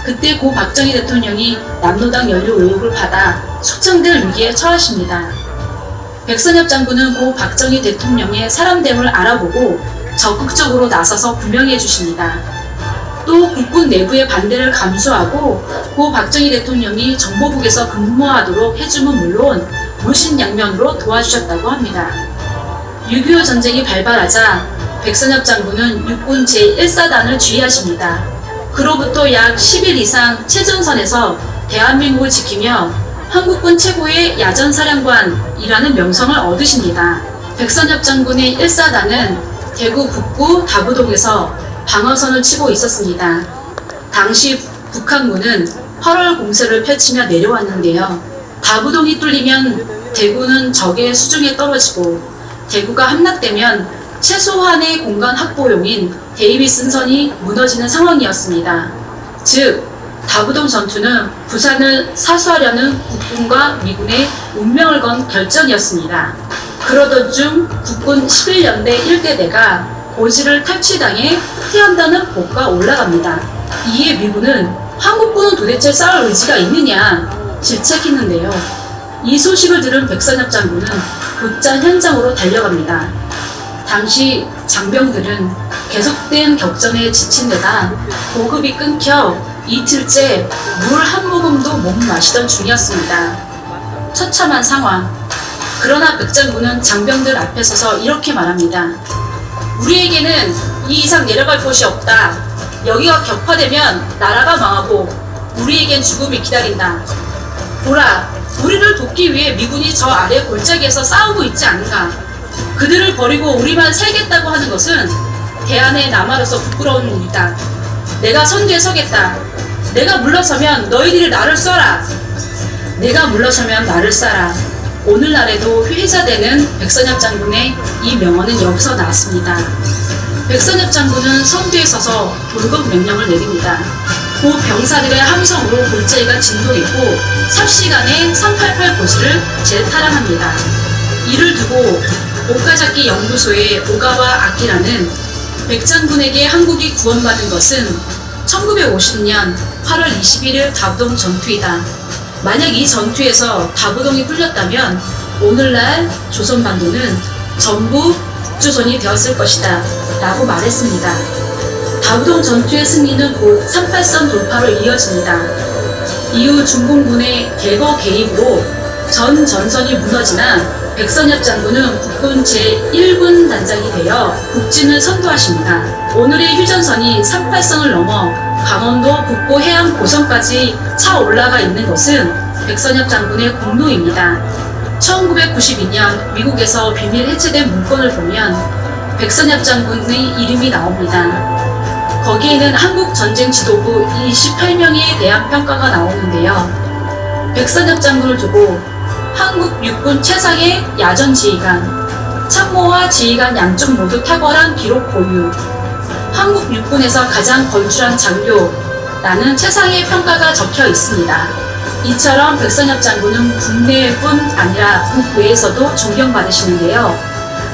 Speaker 13: 그때 고 박정희 대통령이 남로당 연루 의혹을 받아 숙청될 위기에 처하십니다. 백선엽 장군은 고 박정희 대통령의 사람됨을 알아보고 적극적으로 나서서 구명해 주십니다. 또 국군 내부의 반대를 감수하고 고 박정희 대통령이 정보국에서 근무하도록 해줌은 물론 무신양면으로 도와주셨다고 합니다. 6.25 전쟁이 발발하자 백선엽 장군은 육군 제1사단을 지휘하십니다. 그로부터 약 10일 이상 최전선에서 대한민국을 지키며 한국군 최고의 야전사령관이라는 명성을 얻으십니다. 백선엽 장군의 1사단은 대구 북구 다부동에서 방어선을 치고 있었습니다. 당시 북한군은 8월 공세를 펼치며 내려왔는데요. 다부동이 뚫리면 대구는 적의 수중에 떨어지고 대구가 함락되면 최소한의 공간 확보용인 데이비슨선이 무너지는 상황이었습니다. 즉, 다부동 전투는 부산을 사수하려는 국군과 미군의 운명을 건 결전이었습니다. 그러던 중 국군 11연대 1대대가 고지를 탈취당해 후퇴한다는 보고가 올라갑니다. 이에 미군은 한국군은 도대체 싸울 의지가 있느냐 질책했는데요. 이 소식을 들은 백선엽 장군은 곧장 현장으로 달려갑니다. 당시 장병들은 계속된 격전에 지친 데다 보급이 끊겨 이틀째 물 한 모금도 못 마시던 중이었습니다. 처참한 상황. 그러나 백장군은 장병들 앞에 서서 이렇게 말합니다. 우리에게는 이 이상 내려갈 곳이 없다. 여기가 격파되면 나라가 망하고 우리에겐 죽음이 기다린다. 보라, 우리를 돕기 위해 미군이 저 아래 골짜기에서 싸우고 있지 않은가. 그들을 버리고 우리만 살겠다고 하는 것은 대한의 남아로서 부끄러운 일이다. 내가 선두에 서겠다. 내가 물러서면 너희들이 나를 쏴라. 내가 물러서면 나를 쏴라. 오늘날에도 회자되는 백선엽 장군의 이 명언은 여기서 나왔습니다. 백선엽 장군은 선두에 서서 돌격 명령을 내립니다. 고 병사들의 함성으로 골짜기가 진동했고 삽시간에 388 고지를 재탈환합니다. 이를 두고 오카자키 연구소의 오가와 아키라는 백장군에게 한국이 구원받은 것은 1950년 8월 21일 다부동 전투이다. 만약 이 전투에서 다부동이 뚫렸다면 오늘날 조선반도는 전부 북조선이 되었을 것이다 라고 말했습니다. 다부동 전투의 승리는 곧 38선 돌파로 이어집니다. 이후 중공군의 대거 개입으로 전 전선이 무너지나 백선엽 장군은 국군 제1군 단장이 되어 북진을 선도하십니다. 오늘의 휴전선이 38선을 넘어 강원도 북부 해안 고성까지 차 올라가 있는 것은 백선엽 장군의 공로입니다. 1992년 미국에서 비밀 해체된 문건을 보면 백선엽 장군의 이름이 나옵니다. 거기에는 한국 전쟁 지도부 28명에 대한 평가가 나오는데요. 백선엽 장군을 두고 한국 육군 최상의 야전 지휘관, 참모와 지휘관 양쪽 모두 탁월한 기록 보유, 한국 육군에서 가장 걸출한 장교라는 최상의 평가가 적혀 있습니다. 이처럼 백선엽 장군은 국내뿐 아니라 국외에서도 존경받으시는데요.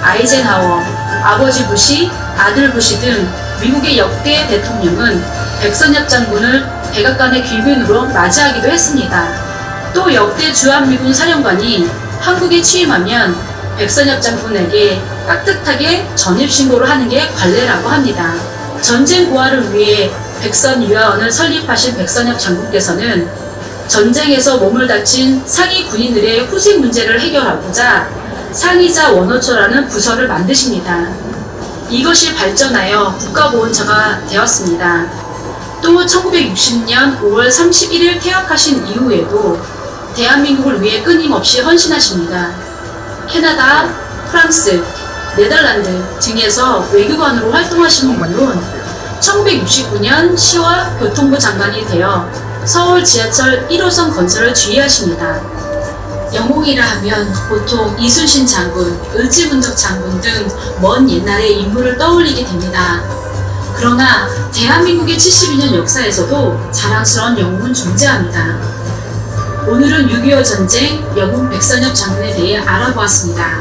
Speaker 13: 아이젠하워, 아버지 부시, 아들 부시 등 미국의 역대 대통령은 백선엽 장군을 백악관의 귀빈으로 맞이하기도 했습니다. 또 역대 주한미군 사령관이 한국에 취임하면 백선엽 장군에게 깍듯하게 전입신고를 하는 게 관례라고 합니다. 전쟁 고아를 위해 백선유아원을 설립하신 백선엽 장군께서는 전쟁에서 몸을 다친 상위 군인들의 후생 문제를 해결하고자 상의자 원호처라는 부서를 만드십니다. 이것이 발전하여 국가보훈처가 되었습니다. 또 1960년 5월 31일 퇴학하신 이후에도 대한민국을 위해 끊임없이 헌신하십니다. 캐나다, 프랑스, 네덜란드 등에서 외교관으로 활동하시는 물론 1969년 시와 교통부 장관이 되어 서울 지하철 1호선 건설을 주의하십니다. 영웅이라 하면 보통 이순신 장군, 을지문덕 장군 등 먼 옛날의 인물을 떠올리게 됩니다. 그러나 대한민국의 72년 역사에서도 자랑스러운 영웅은 존재합니다. 오늘은 6.25 전쟁 영웅 백선엽 장군에 대해 알아보았습니다.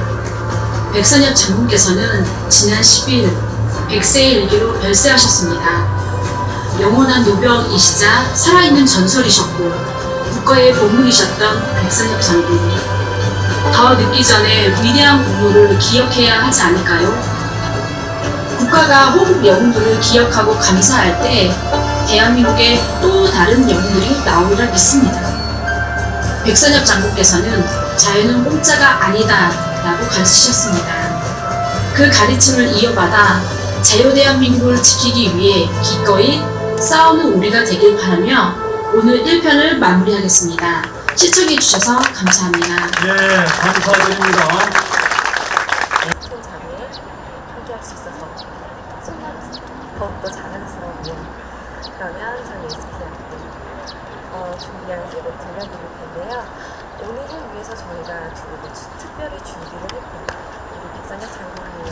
Speaker 13: 백선엽 장군께서는 지난 10일 100세의 일기로 별세하셨습니다. 영원한 노병이시자 살아있는 전설이셨고 국가의 보물이셨던 백선엽 장군. 더 늦기 전에 위대한 공로를 기억해야 하지 않을까요? 국가가 호국 영웅들을 기억하고 감사할 때 대한민국의 또 다른 영웅들이 나오리라 믿습니다. 백선엽 장군께서는 자유는 공짜가 아니다 라고 가르치셨습니다. 그 가르침을 이어받아 자유대한민국을 지키기 위해 기꺼이 싸우는 우리가 되길 바라며 오늘 1편을 마무리하겠습니다. 시청해주셔서 감사합니다.
Speaker 2: 예, 감사드립니다.
Speaker 14: 함께할 수 있어서 정말 더욱더 자랑스러우며 그러면 저희 SP한테 준비한 세 곡 들려드릴 텐데요. 오늘을 위해서 저희가 두 곡을 특별히 준비를 했고 우리 백선엽 장군님